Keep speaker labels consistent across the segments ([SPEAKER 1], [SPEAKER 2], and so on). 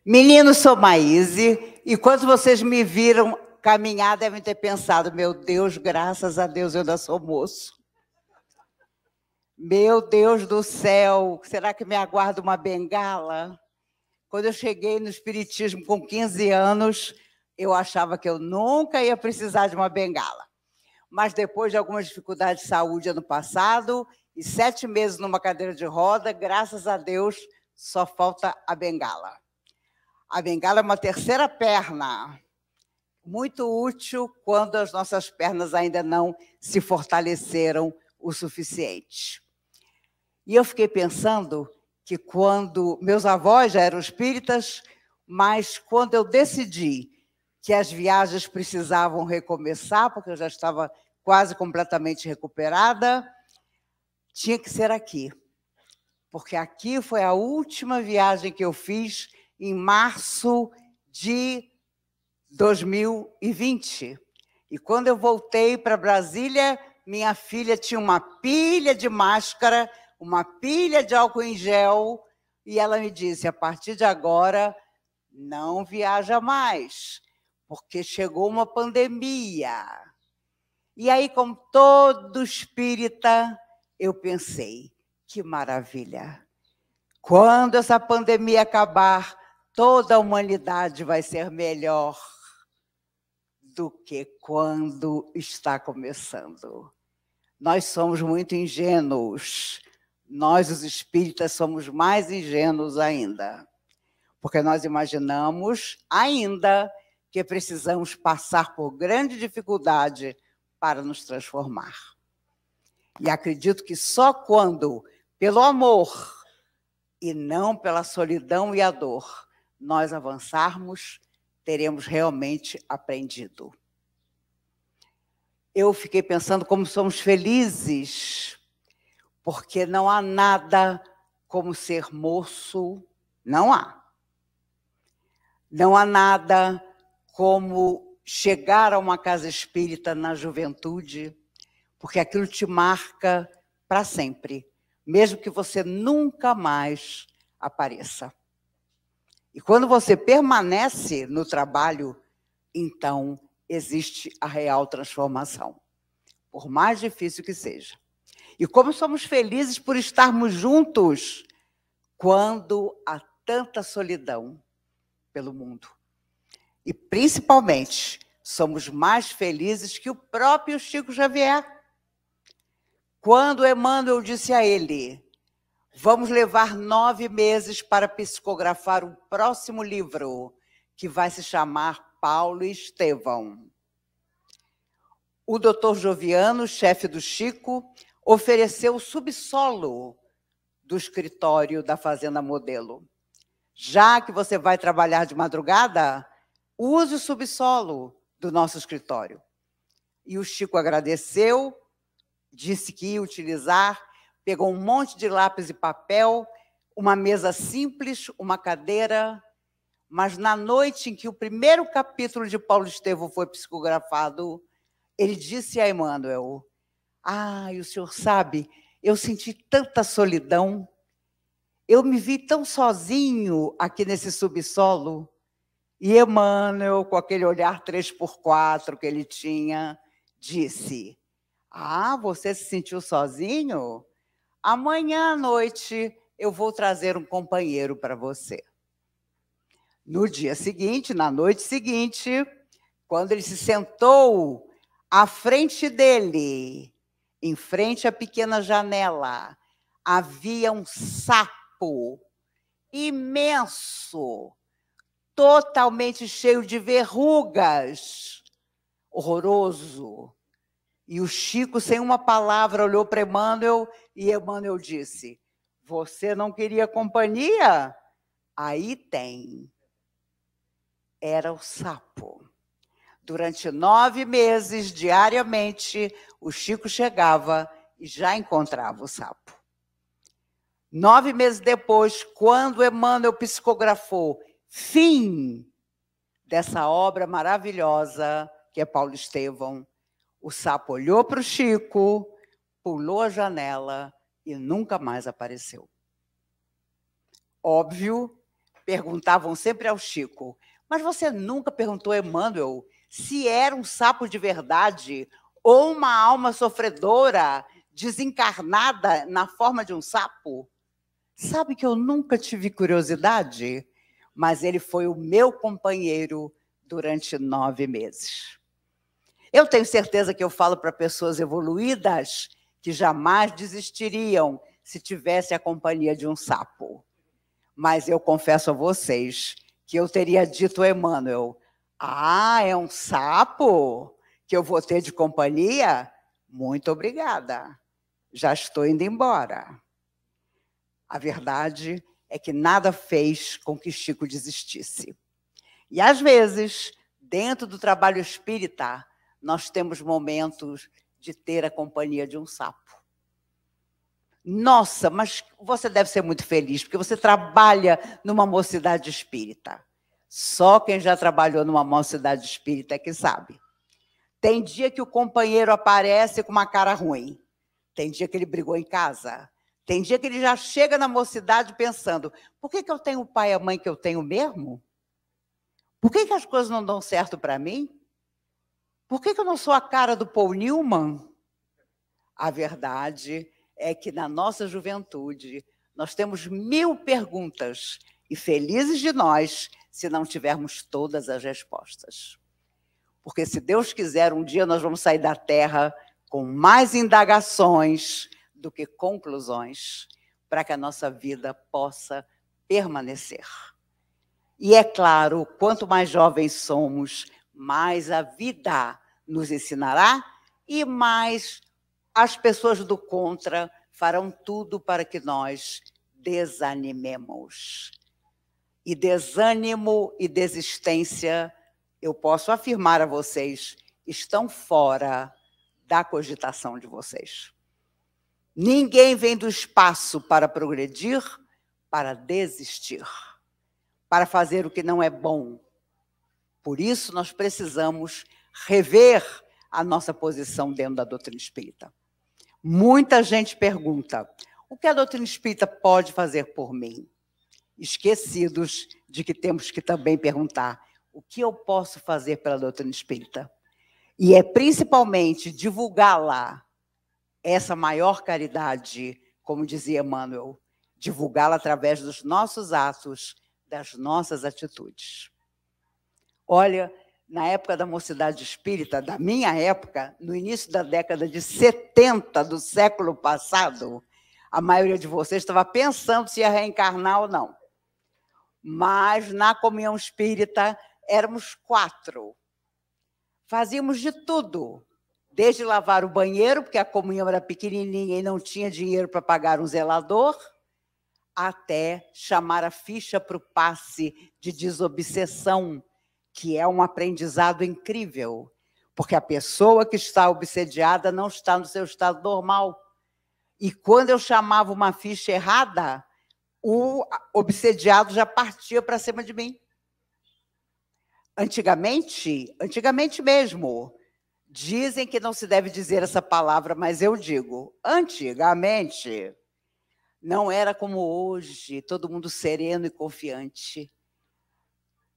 [SPEAKER 1] Menino, sou Maíse, e quando vocês me viram caminhar, devem ter pensado, meu Deus, graças a Deus eu ainda sou moço. Meu Deus do céu, será que me aguarda uma bengala? Quando eu cheguei no Espiritismo com 15 anos, eu achava que eu nunca ia precisar de uma bengala. Mas depois de algumas dificuldades de saúde ano passado, e 7 meses numa cadeira de roda, graças a Deus, só falta a bengala. A bengala é uma terceira perna, muito útil quando as nossas pernas ainda não se fortaleceram o suficiente. E eu fiquei pensando que quando meus avós já eram espíritas, mas quando eu decidi que as viagens precisavam recomeçar, porque eu já estava quase completamente recuperada, tinha que ser aqui. Porque aqui foi a última viagem que eu fiz em março de 2020. E quando eu voltei para Brasília, minha filha tinha uma pilha de máscara, uma pilha de álcool em gel, e ela me disse, a partir de agora, não viaja mais, porque chegou uma pandemia. E aí, como todo espírita, eu pensei, que maravilha! Quando essa pandemia acabar, toda a humanidade vai ser melhor do que quando está começando. Nós somos muito ingênuos. Nós, os espíritas, somos mais ingênuos ainda. Porque nós imaginamos ainda que precisamos passar por grande dificuldade para nos transformar. E acredito que só quando, pelo amor e não pela solidão e a dor, nós avançarmos, teremos realmente aprendido. Eu fiquei pensando como somos felizes, porque não há nada como ser moço, não há. Não há nada como chegar a uma casa espírita na juventude, porque aquilo te marca para sempre, mesmo que você nunca mais apareça. E quando você permanece no trabalho, então existe a real transformação, por mais difícil que seja. E como somos felizes por estarmos juntos quando há tanta solidão pelo mundo. E, principalmente, somos mais felizes que o próprio Chico Xavier. Quando Emmanuel disse a ele, vamos levar 9 meses para psicografar o próximo livro, que vai se chamar Paulo e Estevão. O doutor Joviano, chefe do Chico, ofereceu o subsolo do escritório da Fazenda Modelo. Já que você vai trabalhar de madrugada, use o subsolo do nosso escritório. E o Chico agradeceu, disse que ia utilizar, pegou um monte de lápis e papel, uma mesa simples, uma cadeira, mas na noite em que o primeiro capítulo de Paulo Estevão foi psicografado, ele disse a Emmanuel, e o senhor sabe, eu senti tanta solidão, eu me vi tão sozinho aqui nesse subsolo. E Emmanuel, com aquele olhar 3x4 que ele tinha, disse, você se sentiu sozinho? Amanhã à noite eu vou trazer um companheiro para você. No dia seguinte, na noite seguinte, quando ele se sentou à frente dele, em frente à pequena janela, havia um sapo imenso, totalmente cheio de verrugas, horroroso. E o Chico, sem uma palavra, olhou para Emmanuel e Emmanuel disse, você não queria companhia? Aí tem. Era o sapo. Durante 9 meses, diariamente, o Chico chegava e já encontrava o sapo. 9 meses depois, quando Emmanuel psicografou fim dessa obra maravilhosa, que é Paulo Estevão, o sapo olhou para o Chico, pulou a janela e nunca mais apareceu. Óbvio perguntavam sempre ao Chico, mas você nunca perguntou a Emmanuel se era um sapo de verdade ou uma alma sofredora desencarnada na forma de um sapo? Sabe que eu nunca tive curiosidade, mas ele foi o meu companheiro durante 9 meses. Eu tenho certeza que eu falo para pessoas evoluídas que jamais desistiriam se tivesse a companhia de um sapo. Mas eu confesso a vocês que eu teria dito a Emmanuel, é um sapo que eu vou ter de companhia? Muito obrigada, já estou indo embora. A verdade é que nada fez com que Chico desistisse. E, às vezes, dentro do trabalho espírita, nós temos momentos de ter a companhia de um sapo. Nossa, mas você deve ser muito feliz, porque você trabalha numa mocidade espírita. Só quem já trabalhou numa mocidade espírita é que sabe. Tem dia que o companheiro aparece com uma cara ruim. Tem dia que ele brigou em casa. Tem dia que ele já chega na mocidade pensando, por que eu tenho o pai e a mãe que eu tenho mesmo? Por que as coisas não dão certo para mim? Por que eu não sou a cara do Paul Newman? A verdade é que na nossa juventude nós temos 1000 perguntas e felizes de nós se não tivermos todas as respostas. Porque se Deus quiser, um dia nós vamos sair da Terra com mais indagações do que conclusões, para que a nossa vida possa permanecer. E é claro, quanto mais jovens somos, mais a vida nos ensinará e mais as pessoas do contra farão tudo para que nós desanimemos. E desânimo e desistência, eu posso afirmar a vocês, estão fora da cogitação de vocês. Ninguém vem do espaço para progredir, para desistir, para fazer o que não é bom. Por isso, nós precisamos rever a nossa posição dentro da doutrina espírita. Muita gente pergunta, o que a doutrina espírita pode fazer por mim? Esquecidos de que temos que também perguntar, o que eu posso fazer pela doutrina espírita? E é principalmente divulgá-la, essa maior caridade, como dizia Emmanuel, divulgá-la através dos nossos atos, das nossas atitudes. Olha, na época da mocidade espírita, da minha época, no início da década de 70 do século passado, a maioria de vocês estava pensando se ia reencarnar ou não. Mas na comunhão espírita éramos 4. Fazíamos de tudo. Desde lavar o banheiro, porque a comunhão era pequenininha e não tinha dinheiro para pagar um zelador, até chamar a ficha para o passe de desobsessão, que é um aprendizado incrível, porque a pessoa que está obsediada não está no seu estado normal. E quando eu chamava uma ficha errada, o obsediado já partia para cima de mim. Antigamente mesmo, dizem que não se deve dizer essa palavra, mas eu digo, antigamente, não era como hoje, todo mundo sereno e confiante.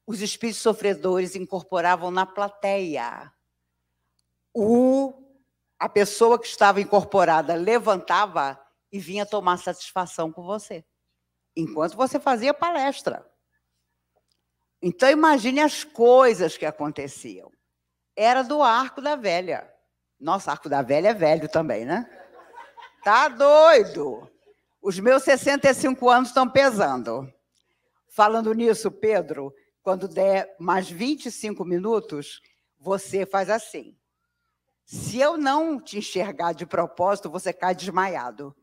[SPEAKER 1] Os espíritos sofredores incorporavam na plateia. A pessoa que estava incorporada levantava e vinha tomar satisfação com você, enquanto você fazia palestra. Então, imagine as coisas que aconteciam. Era do Arco da Velha. Nossa, Arco da Velha é velho também, né? Tá doido! Os meus 65 anos estão pesando. Falando nisso, Pedro, quando der mais 25 minutos, você faz assim. Se eu não te enxergar de propósito, você cai desmaiado.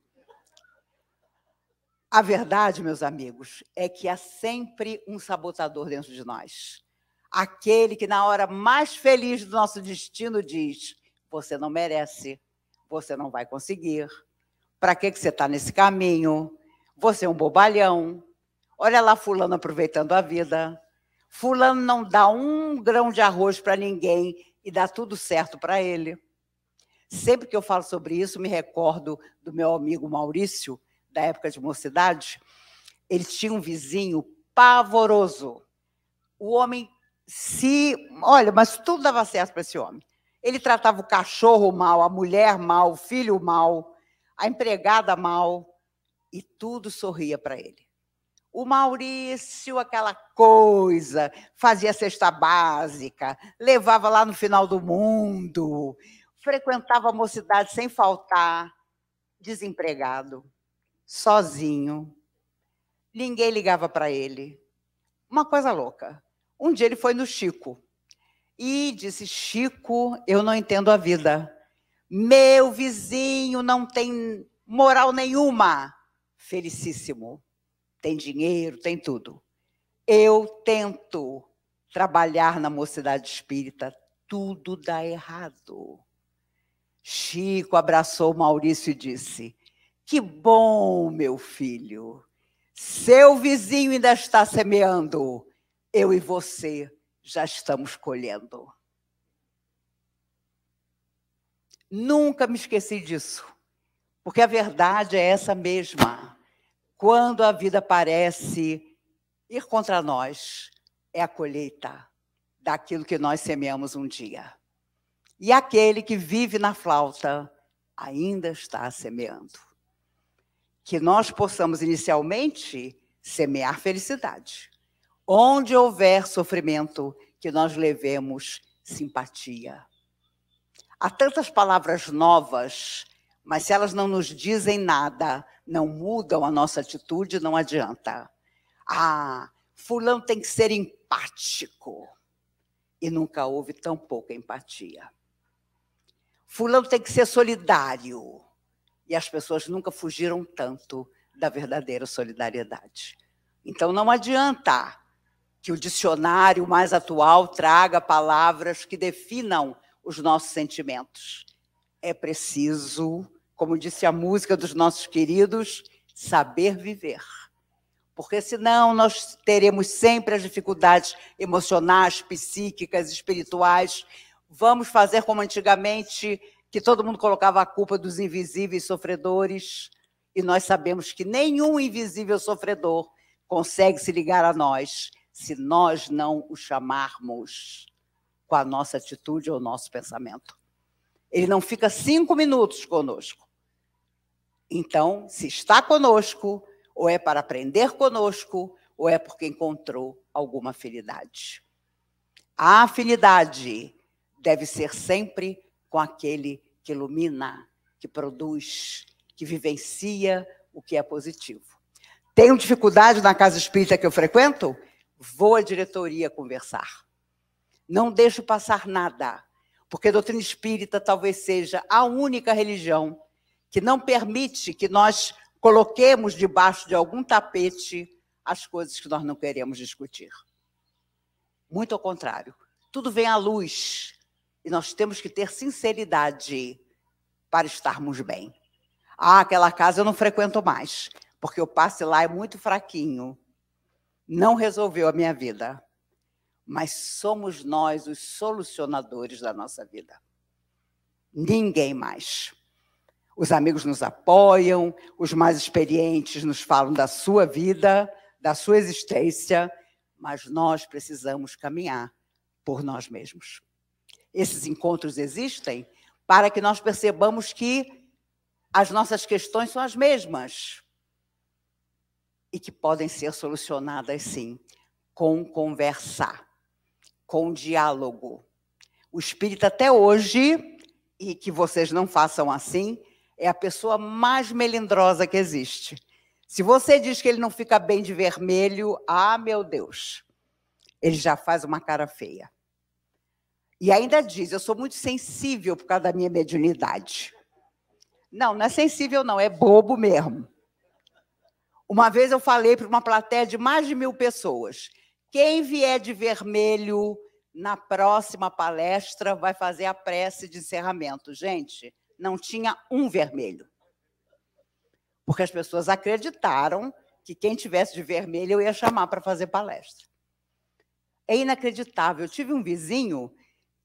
[SPEAKER 1] A verdade, meus amigos, é que há sempre um sabotador dentro de nós. Aquele que, na hora mais feliz do nosso destino, diz, você não merece, você não vai conseguir, para que você está nesse caminho? Você é um bobalhão, olha lá fulano aproveitando a vida, fulano não dá um grão de arroz para ninguém e dá tudo certo para ele. Sempre que eu falo sobre isso, me recordo do meu amigo Maurício, da época de mocidade. Ele tinha um vizinho pavoroso. O homem olha, mas tudo dava certo para esse homem. Ele tratava o cachorro mal, a mulher mal, o filho mal, a empregada mal, e tudo sorria para ele. O Maurício, aquela coisa, fazia cesta básica, levava lá no final do mundo, frequentava a mocidade sem faltar, desempregado, sozinho. Ninguém ligava para ele. Uma coisa louca. Um dia ele foi no Chico e disse: Chico, eu não entendo a vida. Meu vizinho não tem moral nenhuma. Felicíssimo. Tem dinheiro, tem tudo. Eu tento trabalhar na mocidade espírita, tudo dá errado. Chico abraçou Maurício e disse: que bom, meu filho. Seu vizinho ainda está semeando. Eu e você já estamos colhendo. Nunca me esqueci disso, porque a verdade é essa mesma. Quando a vida parece ir contra nós, é a colheita daquilo que nós semeamos um dia. E aquele que vive na flauta ainda está semeando. Que nós possamos, inicialmente, semear felicidade. Onde houver sofrimento, que nós levemos simpatia. Há tantas palavras novas, mas se elas não nos dizem nada, não mudam a nossa atitude, não adianta. Fulano tem que ser empático. E nunca houve tão pouca empatia. Fulano tem que ser solidário. E as pessoas nunca fugiram tanto da verdadeira solidariedade. Então, não adianta que o dicionário mais atual traga palavras que definam os nossos sentimentos. É preciso, como disse a música dos nossos queridos, saber viver. Porque senão nós teremos sempre as dificuldades emocionais, psíquicas, espirituais. Vamos fazer como antigamente, que todo mundo colocava a culpa dos invisíveis sofredores, e nós sabemos que nenhum invisível sofredor consegue se ligar a nós se nós não o chamarmos com a nossa atitude ou nosso pensamento. Ele não fica 5 minutos conosco. Então, se está conosco, ou é para aprender conosco, ou é porque encontrou alguma afinidade. A afinidade deve ser sempre com aquele que ilumina, que produz, que vivencia o que é positivo. Tenho dificuldade na casa espírita que eu frequento? Vou à diretoria conversar. Não deixo passar nada, porque a doutrina espírita talvez seja a única religião que não permite que nós coloquemos debaixo de algum tapete as coisas que nós não queremos discutir. Muito ao contrário. Tudo vem à luz e nós temos que ter sinceridade para estarmos bem. Aquela casa eu não frequento mais, porque o passe lá é muito fraquinho. Não resolveu a minha vida. Mas somos nós os solucionadores da nossa vida. Ninguém mais. Os amigos nos apoiam, os mais experientes nos falam da sua vida, da sua existência, mas nós precisamos caminhar por nós mesmos. Esses encontros existem para que nós percebamos que as nossas questões são as mesmas e que podem ser solucionadas, sim, com conversar, com diálogo. O espírita até hoje, e que vocês não façam assim, é a pessoa mais melindrosa que existe. Se você diz que ele não fica bem de vermelho, meu Deus, ele já faz uma cara feia. E ainda diz, eu sou muito sensível por causa da minha mediunidade. Não, não é sensível não, é bobo mesmo. Uma vez eu falei para uma plateia de mais de 1000 pessoas, quem vier de vermelho na próxima palestra vai fazer a prece de encerramento. Gente, não tinha um vermelho. Porque as pessoas acreditaram que quem tivesse de vermelho eu ia chamar para fazer palestra. É inacreditável. Eu tive um vizinho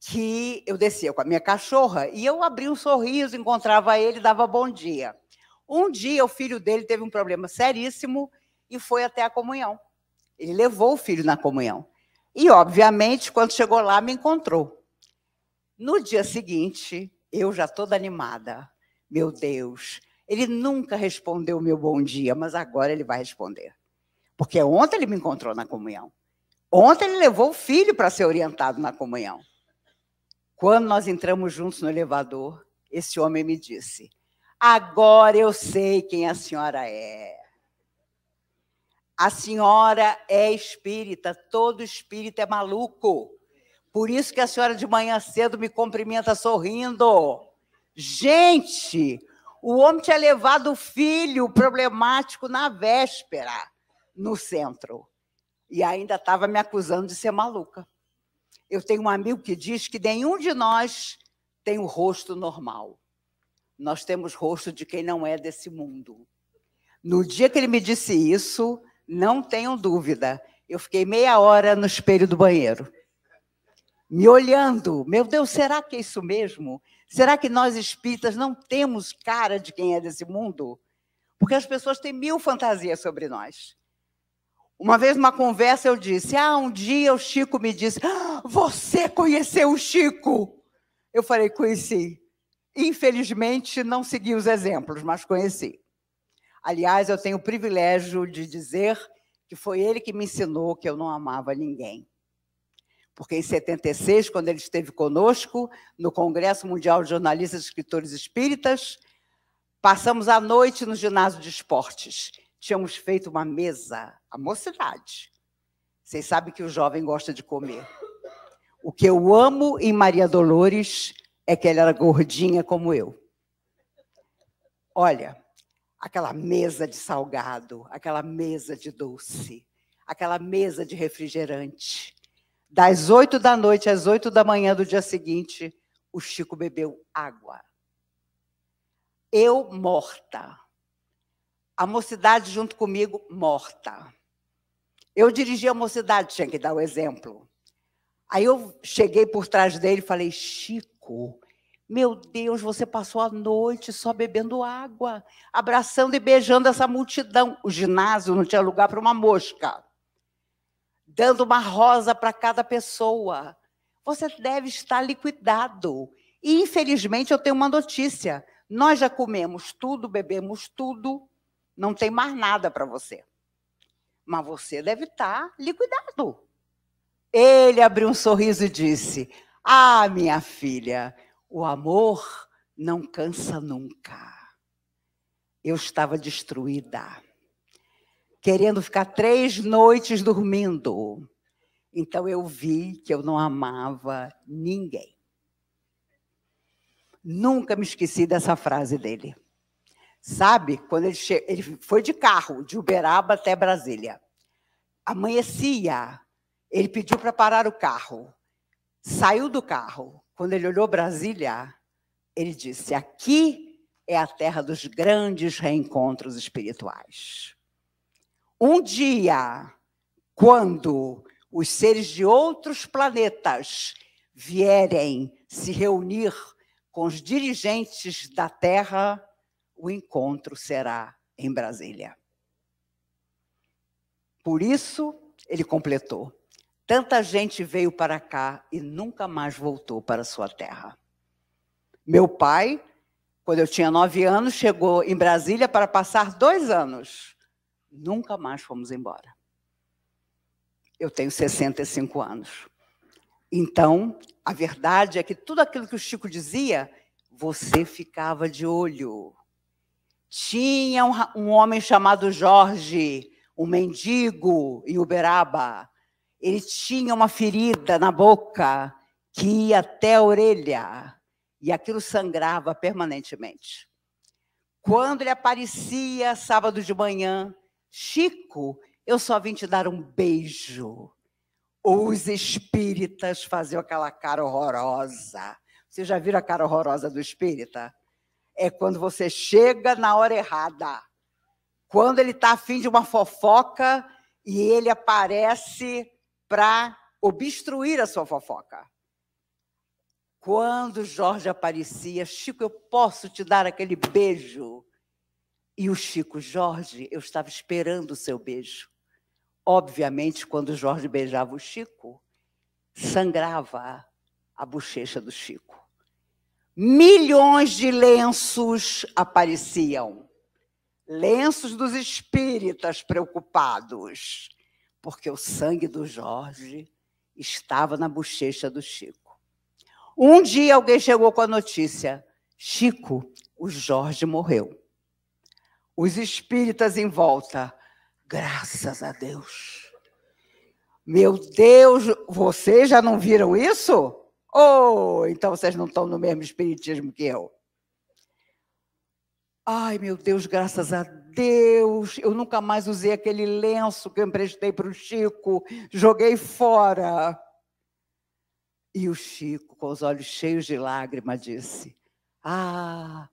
[SPEAKER 1] que eu descia com a minha cachorra e eu abria um sorriso, encontrava ele e dava bom dia. Um dia, o filho dele teve um problema seríssimo e foi até a comunhão. Ele levou o filho na comunhão. E, obviamente, quando chegou lá, me encontrou. No dia seguinte, eu já toda animada. Meu Deus, ele nunca respondeu o meu bom dia, mas agora ele vai responder. Porque ontem ele me encontrou na comunhão. Ontem ele levou o filho para ser orientado na comunhão. Quando nós entramos juntos no elevador, esse homem me disse: agora eu sei quem a senhora é. A senhora é espírita, todo espírita é maluco. Por isso que a senhora de manhã cedo me cumprimenta sorrindo. Gente, o homem tinha levado o filho problemático na véspera, no centro. E ainda estava me acusando de ser maluca. Eu tenho um amigo que diz que nenhum de nós tem o rosto normal. Nós temos rosto de quem não é desse mundo. No dia que ele me disse isso, não tenham dúvida, eu fiquei meia hora no espelho do banheiro, me olhando. Meu Deus, será que é isso mesmo? Será que nós espíritas não temos cara de quem é desse mundo? Porque as pessoas têm mil fantasias sobre nós. Uma vez, numa conversa, eu disse: um dia o Chico me disse: você conheceu o Chico? Eu falei: conheci. Infelizmente, não segui os exemplos, mas conheci. Aliás, eu tenho o privilégio de dizer que foi ele que me ensinou que eu não amava ninguém. Porque em 76, quando ele esteve conosco, no Congresso Mundial de Jornalistas e Escritores Espíritas, passamos a noite no ginásio de esportes. Tínhamos feito uma mesa, a mocidade. Vocês sabem que o jovem gosta de comer. O que eu amo em Maria Dolores é que ela era gordinha como eu. Olha, aquela mesa de salgado, aquela mesa de doce, aquela mesa de refrigerante. Das 8 da noite às 8 da manhã do dia seguinte, o Chico bebeu água. Eu morta. A mocidade junto comigo, morta. Eu dirigi a mocidade, tinha que dar o exemplo. Aí eu cheguei por trás dele e falei: Chico, meu Deus, você passou a noite só bebendo água, abraçando e beijando essa multidão. O ginásio não tinha lugar para uma mosca. Dando uma rosa para cada pessoa. Você deve estar liquidado. E, infelizmente, eu tenho uma notícia. Nós já comemos tudo, bebemos tudo, não tem mais nada para você. Mas você deve estar liquidado. Ele abriu um sorriso e disse: minha filha, o amor não cansa nunca. Eu estava destruída, querendo ficar 3 noites dormindo. Então eu vi que eu não amava ninguém. Nunca me esqueci dessa frase dele. Sabe, quando ele foi de carro, de Uberaba até Brasília. Amanhecia, ele pediu para parar o carro. Saiu do carro. Quando ele olhou Brasília, ele disse: aqui é a terra dos grandes reencontros espirituais. Um dia, quando os seres de outros planetas vierem se reunir com os dirigentes da Terra, o encontro será em Brasília. Por isso, ele completou: tanta gente veio para cá e nunca mais voltou para a sua terra. Meu pai, quando eu tinha 9 anos, chegou em Brasília para passar 2 anos. Nunca mais fomos embora. Eu tenho 65 anos. Então, a verdade é que tudo aquilo que o Chico dizia, você ficava de olho. Tinha um homem chamado Jorge, um mendigo em Uberaba. Ele tinha uma ferida na boca que ia até a orelha. E aquilo sangrava permanentemente. Quando ele aparecia sábado de manhã: Chico, eu só vim te dar um beijo. Os espíritas faziam aquela cara horrorosa. Vocês já viram a cara horrorosa do espírita? É quando você chega na hora errada. Quando ele está a fim de uma fofoca e ele aparece para obstruir a sua fofoca. Quando Jorge aparecia: Chico, eu posso te dar aquele beijo? E o Chico: Jorge, eu estava esperando o seu beijo. Obviamente, quando o Jorge beijava o Chico, sangrava a bochecha do Chico. Milhões de lenços apareciam. Lenços dos espíritas preocupados, porque o sangue do Jorge estava na bochecha do Chico. Um dia alguém chegou com a notícia: Chico, o Jorge morreu. Os espíritas em volta, graças a Deus. Meu Deus, vocês já não viram isso? Oh, então vocês não estão no mesmo espiritismo que eu. Ai, meu Deus, graças a Deus, eu nunca mais usei aquele lenço que eu emprestei para o Chico, joguei fora. E o Chico, com os olhos cheios de lágrima, disse: ah,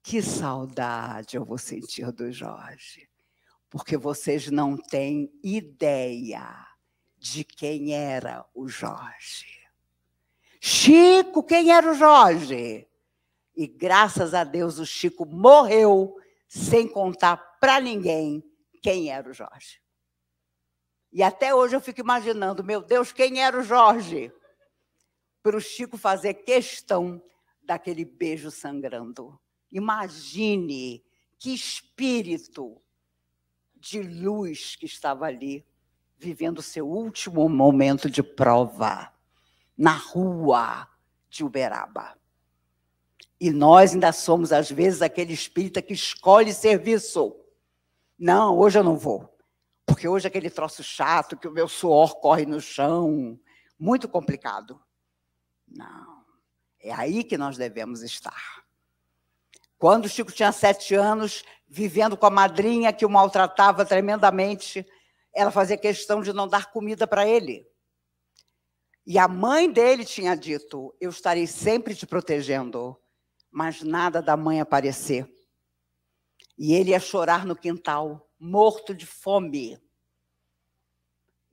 [SPEAKER 1] que saudade eu vou sentir do Jorge, porque vocês não têm ideia de quem era o Jorge. Chico, quem era o Jorge? E graças a Deus o Chico morreu sem contar para ninguém quem era o Jorge. E até hoje eu fico imaginando, meu Deus, quem era o Jorge? Para o Chico fazer questão daquele beijo sangrando. Imagine que espírito de luz que estava ali, vivendo o seu último momento de prova, na rua de Uberaba. E nós ainda somos, às vezes, aquele espírita que escolhe serviço. Não, hoje eu não vou, porque hoje é aquele troço chato, que o meu suor corre no chão, muito complicado. Não, é aí que nós devemos estar. Quando o Chico tinha 7 anos, vivendo com a madrinha que o maltratava tremendamente, ela fazia questão de não dar comida para ele. E a mãe dele tinha dito: eu estarei sempre te protegendo, mas nada da mãe aparecer. E ele ia chorar no quintal, morto de fome.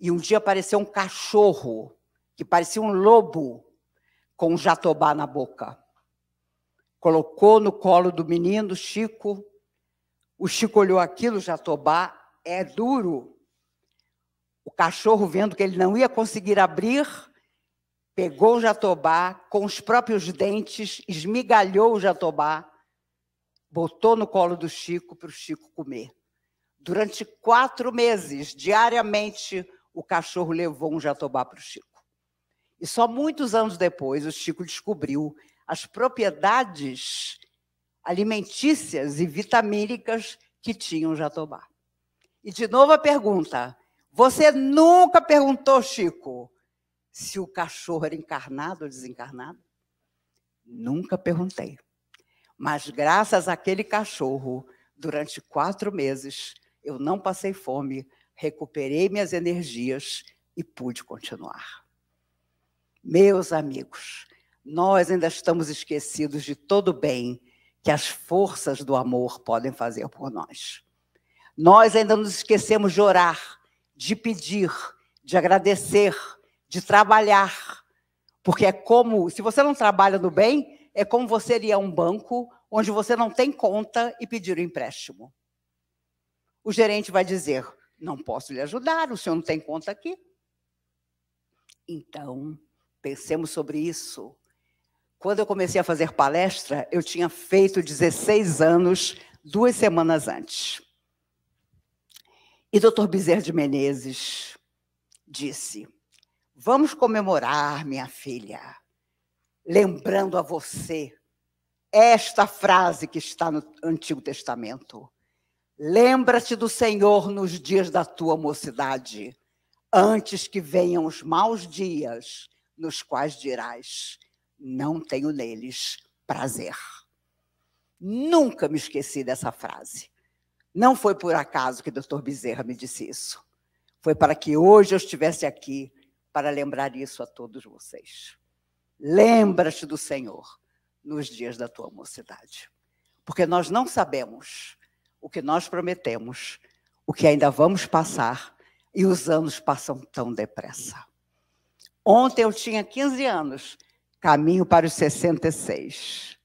[SPEAKER 1] E um dia apareceu um cachorro, que parecia um lobo, com um jatobá na boca. Colocou no colo do menino, Chico. O Chico olhou aquilo, o jatobá é duro. O cachorro, vendo que ele não ia conseguir abrir, pegou o jatobá, com os próprios dentes, esmigalhou o jatobá, botou no colo do Chico para o Chico comer. Durante 4 meses, diariamente, o cachorro levou um jatobá para o Chico. E só muitos anos depois, o Chico descobriu as propriedades alimentícias e vitamínicas que tinha o jatobá. E, de novo, a pergunta: você nunca perguntou, Chico, se o cachorro era encarnado ou desencarnado? Nunca perguntei. Mas, graças àquele cachorro, durante 4 meses, eu não passei fome, recuperei minhas energias e pude continuar. Meus amigos, nós ainda estamos esquecidos de todo o bem que as forças do amor podem fazer por nós. Nós ainda nos esquecemos de orar, de pedir, de agradecer, de trabalhar. Porque é como, se você não trabalha no bem, é como você ir a um banco onde você não tem conta e pedir um empréstimo. O gerente vai dizer: não posso lhe ajudar, o senhor não tem conta aqui. Então, pensemos sobre isso. Quando eu comecei a fazer palestra, eu tinha feito 16 anos, 2 semanas antes. E Dr. Bezerra de Menezes disse: vamos comemorar, minha filha, lembrando a você esta frase que está no Antigo Testamento. Lembra-te do Senhor nos dias da tua mocidade, antes que venham os maus dias, nos quais dirás: não tenho neles prazer. Nunca me esqueci dessa frase. Não foi por acaso que o Dr. Bezerra me disse isso. Foi para que hoje eu estivesse aqui para lembrar isso a todos vocês. Lembra-te do Senhor nos dias da tua mocidade. Porque nós não sabemos o que nós prometemos, o que ainda vamos passar, e os anos passam tão depressa. Ontem eu tinha 15 anos, caminho para os 66.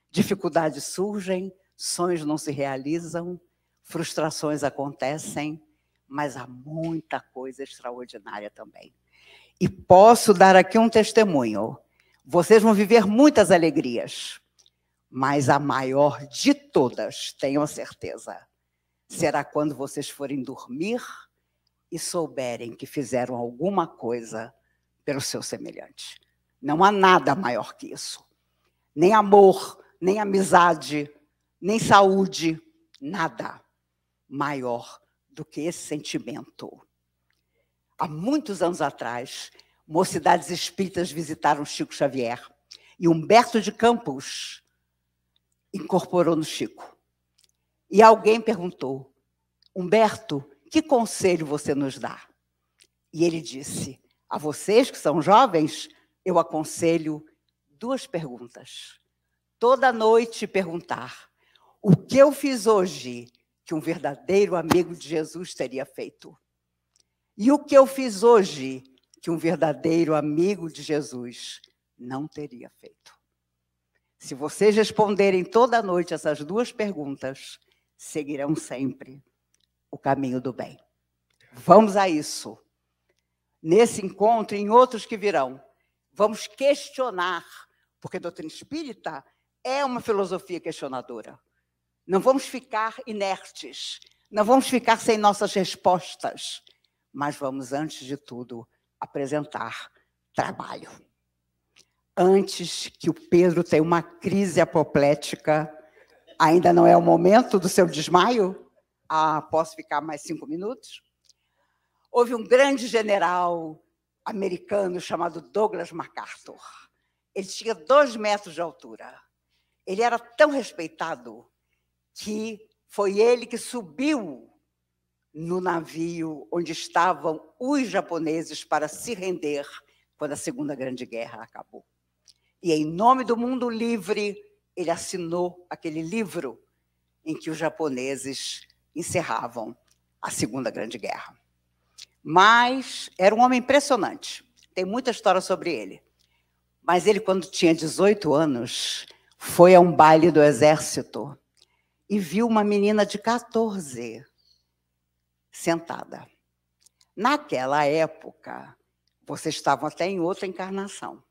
[SPEAKER 1] Dificuldades surgem, sonhos não se realizam, frustrações acontecem, mas há muita coisa extraordinária também. E posso dar aqui um testemunho. Vocês vão viver muitas alegrias, mas a maior de todas, tenham certeza, será quando vocês forem dormir e souberem que fizeram alguma coisa pelo seu semelhante. Não há nada maior que isso. Nem amor, nem amizade, nem saúde, nada maior do que esse sentimento. Há muitos anos atrás, mocidades espíritas visitaram Chico Xavier e Humberto de Campos incorporou no Chico. E alguém perguntou: Humberto, que conselho você nos dá? E ele disse: a vocês que são jovens, eu aconselho 2 perguntas. Toda noite perguntar: o que eu fiz hoje que um verdadeiro amigo de Jesus teria feito? E o que eu fiz hoje que um verdadeiro amigo de Jesus não teria feito? Se vocês responderem toda noite essas 2 perguntas, seguirão sempre o caminho do bem. Vamos a isso. Nesse encontro e em outros que virão, vamos questionar, porque a doutrina espírita é uma filosofia questionadora. Não vamos ficar inertes, não vamos ficar sem nossas respostas, mas vamos, antes de tudo, apresentar trabalho. Antes que o Pedro tenha uma crise apoplética, ainda não é o momento do seu desmaio? Posso ficar mais 5 minutos? Houve um grande general americano chamado Douglas MacArthur. Ele tinha 2 metros de altura. Ele era tão respeitado que foi ele que subiu no navio onde estavam os japoneses para se render quando a Segunda Grande Guerra acabou. E, em nome do mundo livre, ele assinou aquele livro em que os japoneses encerravam a Segunda Grande Guerra. Mas era um homem impressionante. Tem muita história sobre ele. Mas ele, quando tinha 18 anos, foi a um baile do exército e viu uma menina de 14 sentada. Naquela época, vocês estavam até em outra encarnação.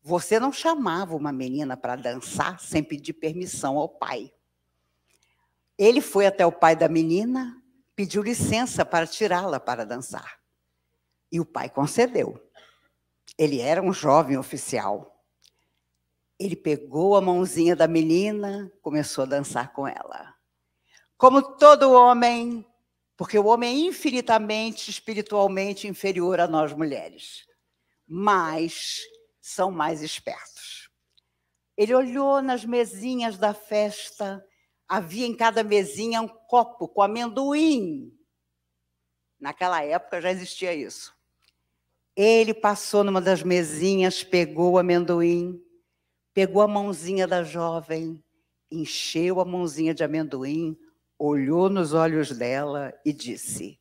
[SPEAKER 1] Você não chamava uma menina para dançar sem pedir permissão ao pai. Ele foi até o pai da menina, pediu licença para tirá-la para dançar. E o pai concedeu. Ele era um jovem oficial. Ele pegou a mãozinha da menina, começou a dançar com ela. Como todo homem, porque o homem é infinitamente, espiritualmente inferior a nós mulheres, mas são mais espertos. Ele olhou nas mesinhas da festa, havia em cada mesinha um copo com amendoim. Naquela época já existia isso. Ele passou numa das mesinhas, pegou o amendoim, pegou a mãozinha da jovem, encheu a mãozinha de amendoim, olhou nos olhos dela e disse: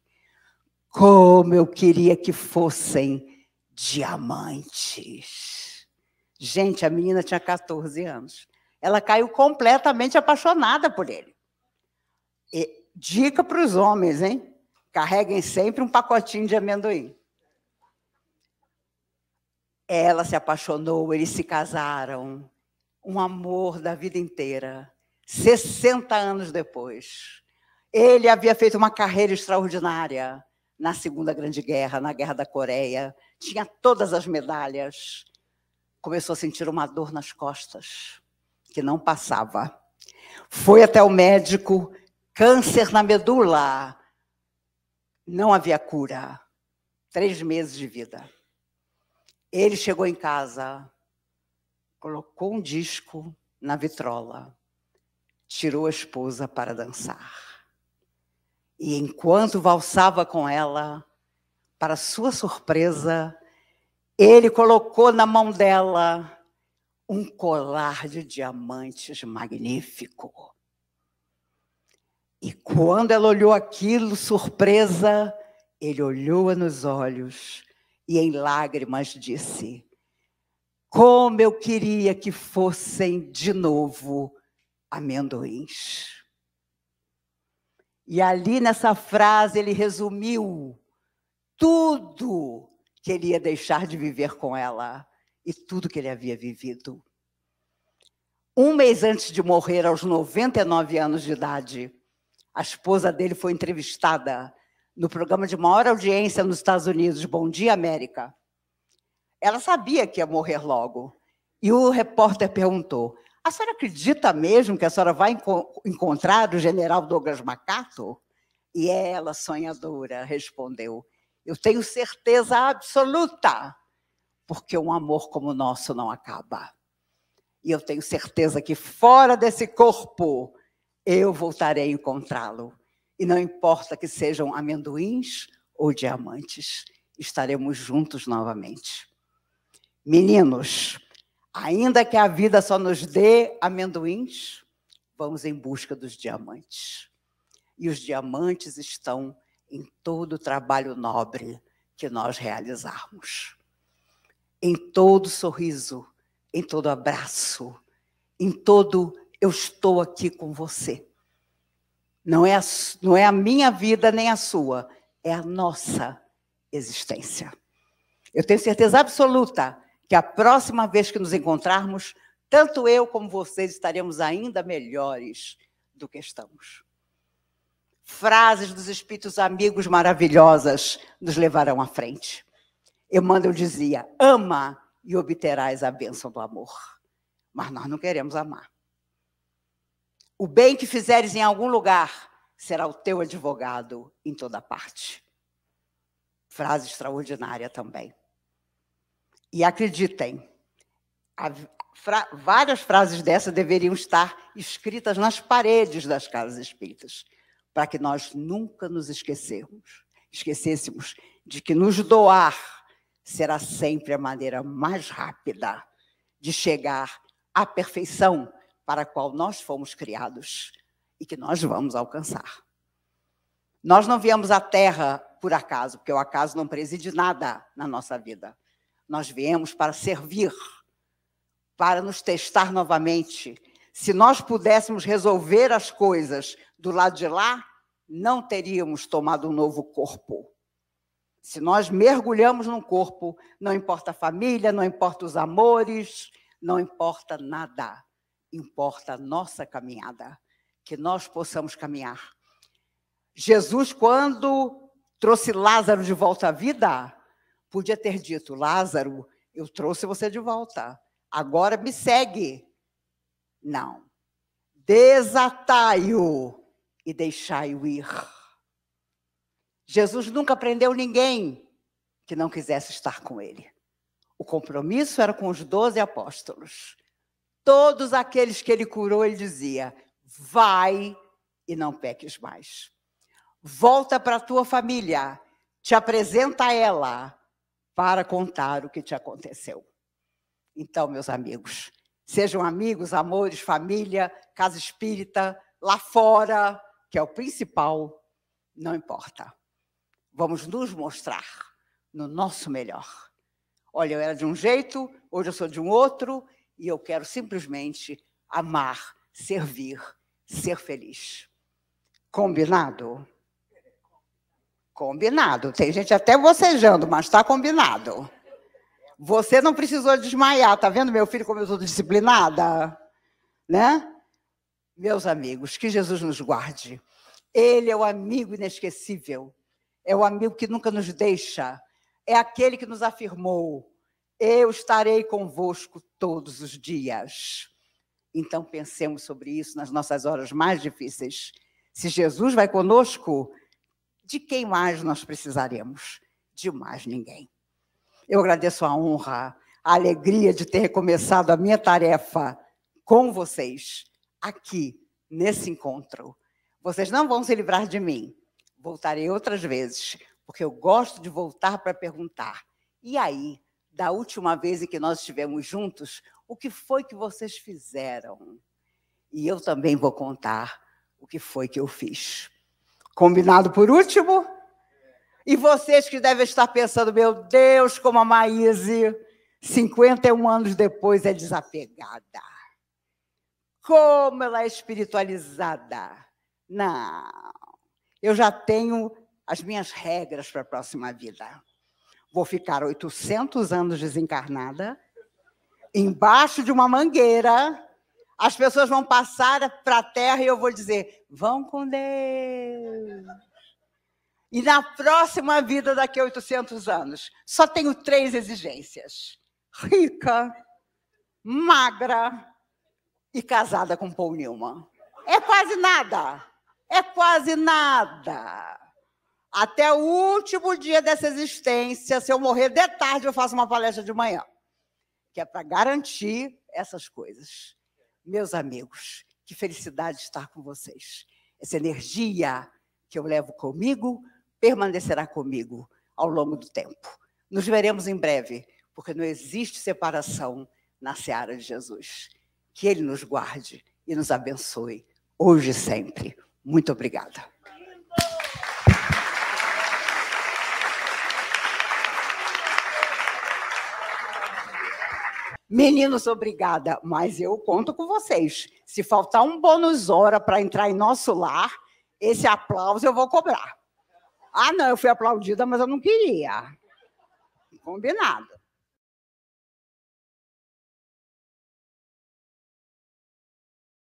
[SPEAKER 1] como eu queria que fossem diamantes. Gente, a menina tinha 14 anos. Ela caiu completamente apaixonada por ele. E, dica para os homens, hein? Carreguem sempre um pacotinho de amendoim. Ela se apaixonou, eles se casaram. Um amor da vida inteira. 60 anos depois. Ele havia feito uma carreira extraordinária na Segunda Grande Guerra, na Guerra da Coreia. Tinha todas as medalhas. Começou a sentir uma dor nas costas, que não passava. Foi até o médico, câncer na medula. Não havia cura. 3 meses de vida. Ele chegou em casa, colocou um disco na vitrola, tirou a esposa para dançar. E enquanto valsava com ela, para sua surpresa, ele colocou na mão dela um colar de diamantes magnífico. E quando ela olhou aquilo, surpresa, ele olhou-a nos olhos e em lágrimas disse: como eu queria que fossem de novo amendoins. E ali, nessa frase, ele resumiu tudo que ele ia deixar de viver com ela e tudo que ele havia vivido. Um mês antes de morrer, aos 99 anos de idade, a esposa dele foi entrevistada no programa de maior audiência nos Estados Unidos, Bom Dia América. Ela sabia que ia morrer logo. E o repórter perguntou: a senhora acredita mesmo que a senhora vai encontrar o general Douglas MacArthur? E ela, sonhadora, respondeu: eu tenho certeza absoluta, porque um amor como o nosso não acaba. E eu tenho certeza que fora desse corpo, eu voltarei a encontrá-lo. E não importa que sejam amendoins ou diamantes, estaremos juntos novamente. Meninos, ainda que a vida só nos dê amendoins, vamos em busca dos diamantes. E os diamantes estão em todo o trabalho nobre que nós realizarmos. Em todo sorriso, em todo abraço, em todo eu estou aqui com você. Não é a minha vida nem a sua, é a nossa existência. Eu tenho certeza absoluta que a próxima vez que nos encontrarmos, tanto eu como vocês estaremos ainda melhores do que estamos. Frases dos espíritos amigos maravilhosas nos levarão à frente. Emmanuel dizia: ama e obterás a bênção do amor. Mas nós não queremos amar. O bem que fizeres em algum lugar será o teu advogado em toda parte. Frase extraordinária também. E acreditem, várias frases dessas deveriam estar escritas nas paredes das casas espíritas, para que nós nunca nos esquecêssemos de que nos doar será sempre a maneira mais rápida de chegar à perfeição para a qual nós fomos criados e que nós vamos alcançar. Nós não viemos à Terra por acaso, porque o acaso não preside nada na nossa vida. Nós viemos para servir, para nos testar novamente. Se nós pudéssemos resolver as coisas do lado de lá, não teríamos tomado um novo corpo. Se nós mergulhamos num corpo, não importa a família, não importa os amores, não importa nada. Importa a nossa caminhada, que nós possamos caminhar. Jesus, quando trouxe Lázaro de volta à vida, podia ter dito: Lázaro, eu trouxe você de volta, agora me segue. Não. Desatai-o e deixai-o ir. Jesus nunca prendeu ninguém que não quisesse estar com ele. O compromisso era com os 12 apóstolos. Todos aqueles que ele curou, ele dizia: vai e não peques mais. Volta para a tua família, te apresenta a ela para contar o que te aconteceu. Então, meus amigos, sejam amigos, amores, família, casa espírita, lá fora, que é o principal, não importa. Vamos nos mostrar no nosso melhor. Olha, eu era de um jeito, hoje eu sou de um outro, e eu quero simplesmente amar, servir, ser feliz. Combinado? Combinado. Tem gente até bocejando, mas está combinado. Você não precisou desmaiar. Está vendo, meu filho, como eu sou disciplinada? Né? Meus amigos, que Jesus nos guarde. Ele é o amigo inesquecível. É o amigo que nunca nos deixa. É aquele que nos afirmou: eu estarei convosco todos os dias. Então, pensemos sobre isso nas nossas horas mais difíceis. Se Jesus vai conosco, de quem mais nós precisaremos? De mais ninguém. Eu agradeço a honra, a alegria de ter recomeçado a minha tarefa com vocês, aqui, nesse encontro. Vocês não vão se livrar de mim. Voltarei outras vezes, porque eu gosto de voltar para perguntar: e aí, da última vez em que nós estivemos juntos, o que foi que vocês fizeram? E eu também vou contar o que foi que eu fiz. Combinado por último? E vocês que devem estar pensando: meu Deus, como a Maíse, 51 anos depois, é desapegada. Como ela é espiritualizada. Não. Eu já tenho as minhas regras para a próxima vida. Vou ficar 800 anos desencarnada, embaixo de uma mangueira. As pessoas vão passar para a Terra e eu vou dizer, vão com Deus. E na próxima vida, daqui a 800 anos, só tenho 3 exigências. Rica, magra e casada com Paul Newman. É quase nada. É quase nada. Até o último dia dessa existência, se eu morrer de tarde, eu faço uma palestra de manhã, que é para garantir essas coisas. Meus amigos, que felicidade estar com vocês. Essa energia que eu levo comigo permanecerá comigo ao longo do tempo. Nos veremos em breve, porque não existe separação na seara de Jesus. Que Ele nos guarde e nos abençoe, hoje e sempre. Muito obrigada. Meninos, obrigada, mas eu conto com vocês. Se faltar um bônus hora para entrar em nosso lar, esse aplauso eu vou cobrar. Ah, não, eu fui aplaudida, mas eu não queria. Combinado.